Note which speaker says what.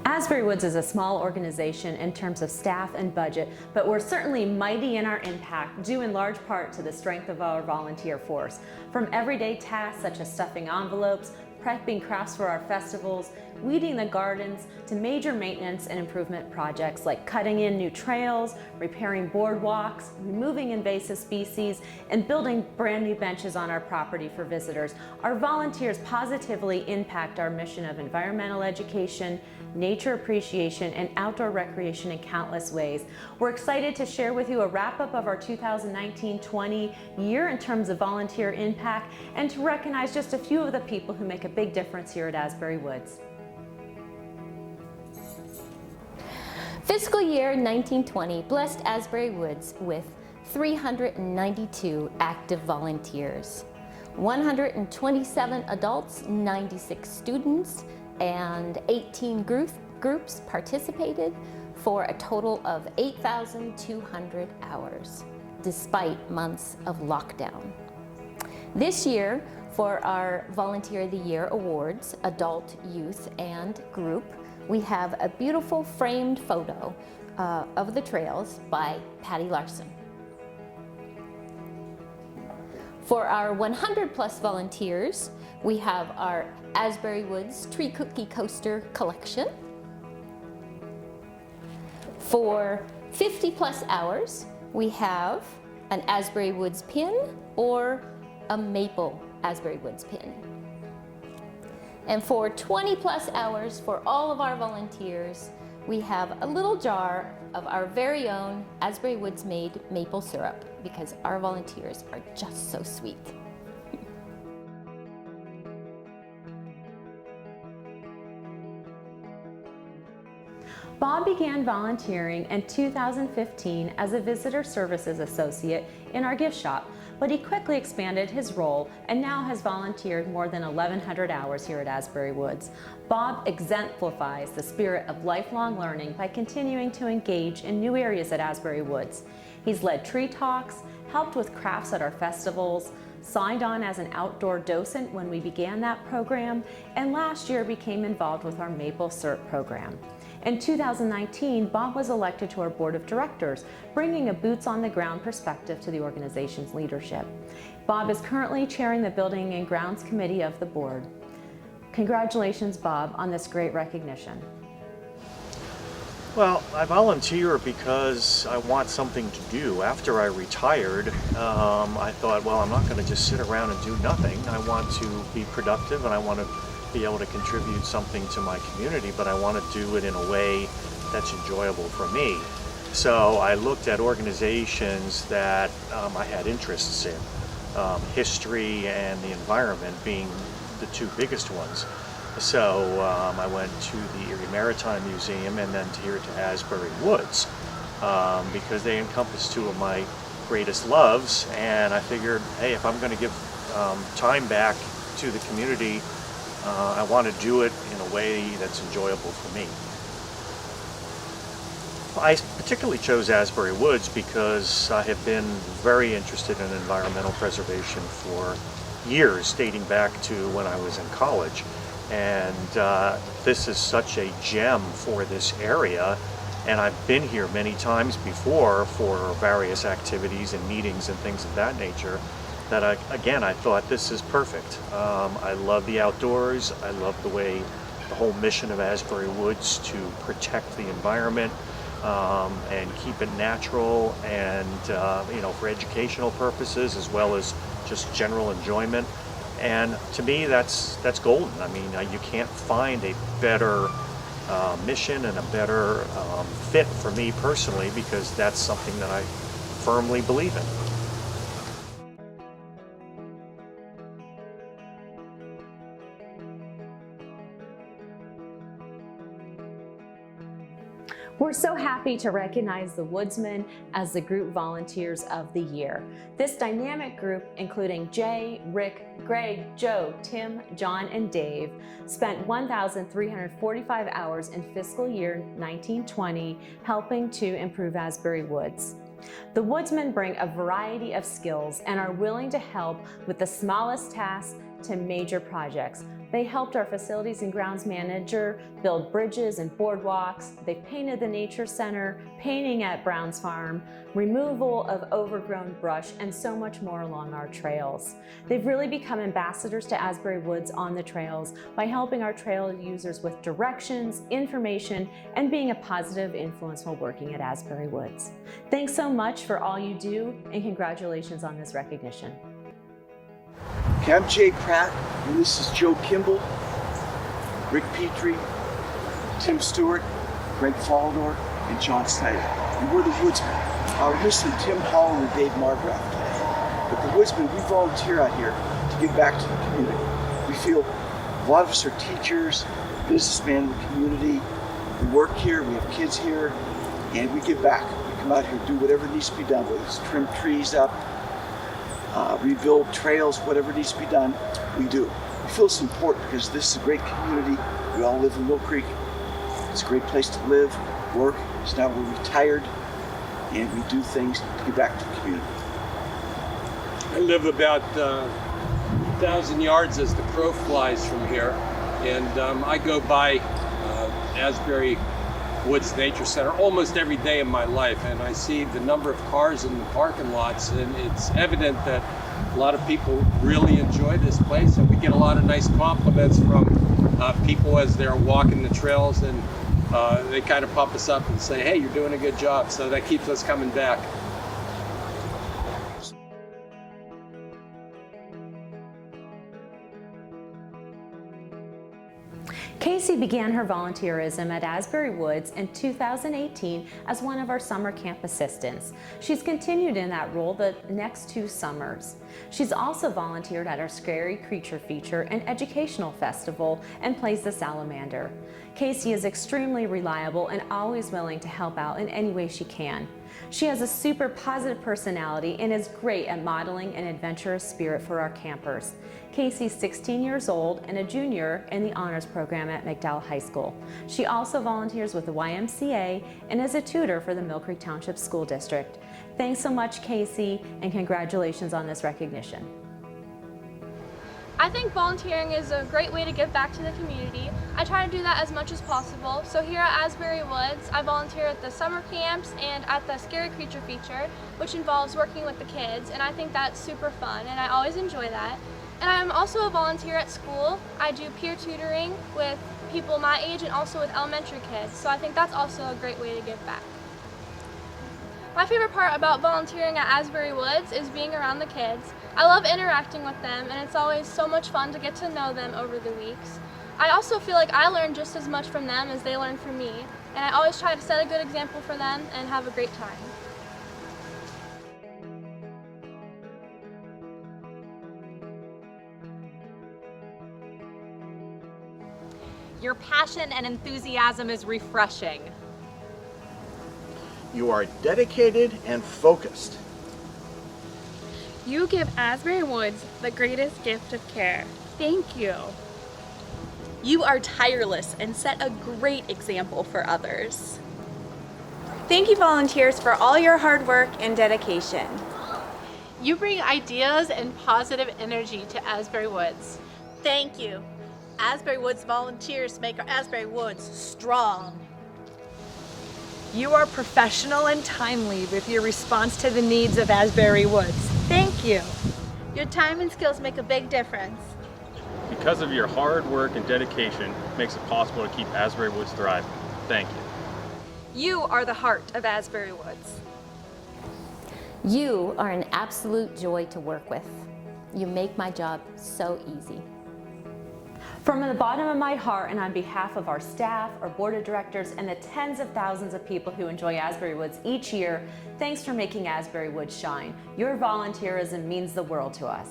Speaker 1: Asbury Woods is a small organization in terms of staff and budget, but we're certainly mighty in our impact, due in large part to the strength of our volunteer force. From everyday tasks such as stuffing envelopes, prepping crafts for our festivals, weeding the gardens, to major maintenance and improvement projects like cutting in new trails, repairing boardwalks, removing invasive species, and building brand new benches on our property for visitors. Our volunteers positively impact our mission of environmental education, nature appreciation, and outdoor recreation in countless ways. We're excited to share with you a wrap-up of our 2019-20 year in terms of volunteer impact, and to recognize just a few of the people who make a big difference here at Asbury Woods.
Speaker 2: Fiscal year 1920 blessed Asbury Woods with 392 active volunteers, 127 adults, 96 students, and 18 groups participated for a total of 8,200 hours, despite months of lockdown. This year, for our Volunteer of the Year awards, adult, youth, and group, we have a beautiful framed photo of the trails by Patty Larson. For our 100+ volunteers, we have our Asbury Woods Tree Cookie Coaster collection. For 50+ hours, we have an Asbury Woods pin or a maple Asbury Woods pin. And for 20+ hours for all of our volunteers, we have a little jar of our very own Asbury Woods made maple syrup, because our volunteers are just so sweet.
Speaker 1: Bob began volunteering in 2015 as a visitor services associate in our gift shop, but he quickly expanded his role and now has volunteered more than 1,100 hours here at Asbury Woods. Bob exemplifies the spirit of lifelong learning by continuing to engage in new areas at Asbury Woods. He's led tree talks, helped with crafts at our festivals, signed on as an outdoor docent when we began that program, and last year became involved with our maple syrup program. In 2019, Bob was elected to our board of directors, bringing a boots-on-the-ground perspective to the organization's leadership. Bob is currently chairing the Building and Grounds Committee of the board. Congratulations, Bob, on this great recognition.
Speaker 3: Well, I volunteer because I want something to do. After I retired, I thought, well, I'm not going to just sit around and do nothing. I want to be productive, and I want to be able to contribute something to my community, but I want to do it in a way that's enjoyable for me. So I looked at organizations that I had interests in, history and the environment being the two biggest ones. So I went to the Erie Maritime Museum and then here to Asbury Woods because they encompass two of my greatest loves, and I figured, hey, if I'm going to give time back to the community, I want to do it in a way that's enjoyable for me. I particularly chose Asbury Woods because I have been very interested in environmental preservation for years, dating back to when I was in college. And this is such a gem for this area, and I've been here many times before for various activities and meetings and things of that nature, that I thought this is perfect. I love the outdoors. I love the way the whole mission of Asbury Woods to protect the environment and keep it natural, and for educational purposes as well as just general enjoyment. And to me, that's golden. I mean, you can't find a better mission and a better fit for me personally, because that's something that I firmly believe in.
Speaker 1: We're so happy to recognize the Woodsmen as the Group Volunteers of the Year. This dynamic group, including Jay, Rick, Greg, Joe, Tim, John, and Dave, spent 1,345 hours in fiscal year 1920 helping to improve Asbury Woods. The Woodsmen bring a variety of skills and are willing to help with the smallest tasks to major projects. They helped our facilities and grounds manager build bridges and boardwalks. They painted the nature center, painting at Brown's Farm, removal of overgrown brush, and so much more along our trails. They've really become ambassadors to Asbury Woods on the trails by helping our trail users with directions, information, and being a positive influence while working at Asbury Woods. Thanks so much for all you do, and congratulations on this recognition.
Speaker 4: Okay, I'm Jay Pratt, and this is Joe Kimball, Rick Petrie, Tim Stewart, Greg Faldor, and John Snyder. And we're the Woodsmen. We're missing Tim Hall and Dave Margraff. But the Woodsmen, we volunteer out here to give back to the community. We feel a lot of us are teachers, businessmen in the community. We work here, we have kids here, and we give back. We come out here and do whatever needs to be done, whether it's trim trees up, rebuild trails, whatever needs to be done, we do. We feel it's important because this is a great community. We all live in Mill Creek. It's a great place to live, work. So now we're retired and we do things to give back to the community.
Speaker 5: I live about 1,000 yards as the crow flies from here, and I go by Asbury Woods Nature Center almost every day of my life, and I see the number of cars in the parking lots, and it's evident that a lot of people really enjoy this place, and we get a lot of nice compliments from people as they're walking the trails, and they kind of pump us up and say, hey, you're doing a good job, so that keeps us coming back.
Speaker 1: Casey began her volunteerism at Asbury Woods in 2018 as one of our summer camp assistants. She's continued in that role the next 2 summers. She's also volunteered at our Scary Creature Feature and Educational Festival and plays the salamander. Casey is extremely reliable and always willing to help out in any way she can. She has a super positive personality and is great at modeling an adventurous spirit for our campers. Casey's 16 years old and a junior in the honors program at McDowell High School. She also volunteers with the YMCA and is a tutor for the Mill Creek Township School District. Thanks so much, Casey, and congratulations on this recognition.
Speaker 6: I think volunteering is a great way to give back to the community. I try to do that as much as possible. So here at Asbury Woods, I volunteer at the summer camps and at the Scary Creature Feature, which involves working with the kids, and I think that's super fun, and I always enjoy that. And I'm also a volunteer at school. I do peer tutoring with people my age and also with elementary kids, so I think that's also a great way to give back. My favorite part about volunteering at Asbury Woods is being around the kids. I love interacting with them, and it's always so much fun to get to know them over the weeks. I also feel like I learn just as much from them as they learn from me, and I always try to set a good example for them and have a great time.
Speaker 7: Your passion and enthusiasm is refreshing.
Speaker 8: You are dedicated and focused.
Speaker 9: You give Asbury Woods the greatest gift of care. Thank you.
Speaker 10: You are tireless and set a great example for others.
Speaker 11: Thank you, volunteers, for all your hard work and dedication.
Speaker 9: You bring ideas and positive energy to Asbury Woods.
Speaker 10: Thank you. Asbury Woods volunteers make our Asbury Woods strong.
Speaker 12: You are professional and timely with your response to the needs of Asbury Woods. Thank you.
Speaker 10: Your time and skills make a big difference.
Speaker 13: Because of your hard work and dedication, makes it possible to keep Asbury Woods thriving. Thank you.
Speaker 7: You are the heart of Asbury Woods.
Speaker 2: You are an absolute joy to work with. You make my job so easy.
Speaker 1: From the bottom of my heart and on behalf of our staff, our board of directors, and the tens of thousands of people who enjoy Asbury Woods each year, thanks for making Asbury Woods shine. Your volunteerism means the world to us.